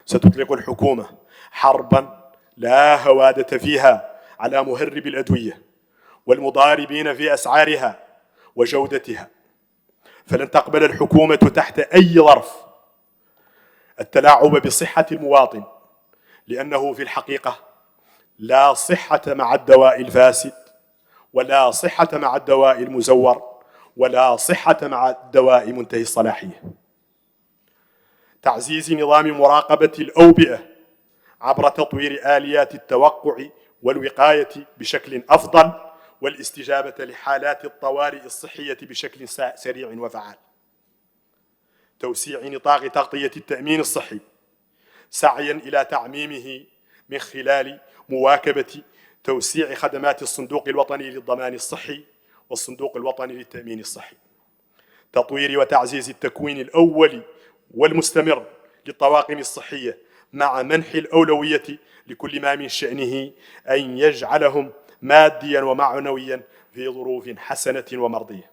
ستطلق الحكومة حربا لا هوادة فيها على مهرب الأدوية والمضاربين في أسعارها وجودتها. فلن تقبل الحكومة تحت أي ظرف التلاعب بصحة المواطن، لأنه في الحقيقة لا صحة مع الدواء الفاسد، ولا صحة مع الدواء المزور، ولا صحة مع الدواء منتهي الصلاحية. تعزيز نظام مراقبة الأوبئة عبر تطوير آليات التوقع والوقاية بشكل أفضل، والاستجابة لحالات الطوارئ الصحية بشكل سريع وفعال. توسيع نطاق تغطية التأمين الصحي سعيا إلى تعميمه من خلال مواكبة توسيع خدمات الصندوق الوطني للضمان الصحي والصندوق الوطني للتأمين الصحي. تطوير وتعزيز التكوين الأولي والمستمر للطواقم الصحية مع منح الأولوية لكل ما من شأنه أن يجعلهم ماديا ومعنويا في ظروف حسنة ومرضية.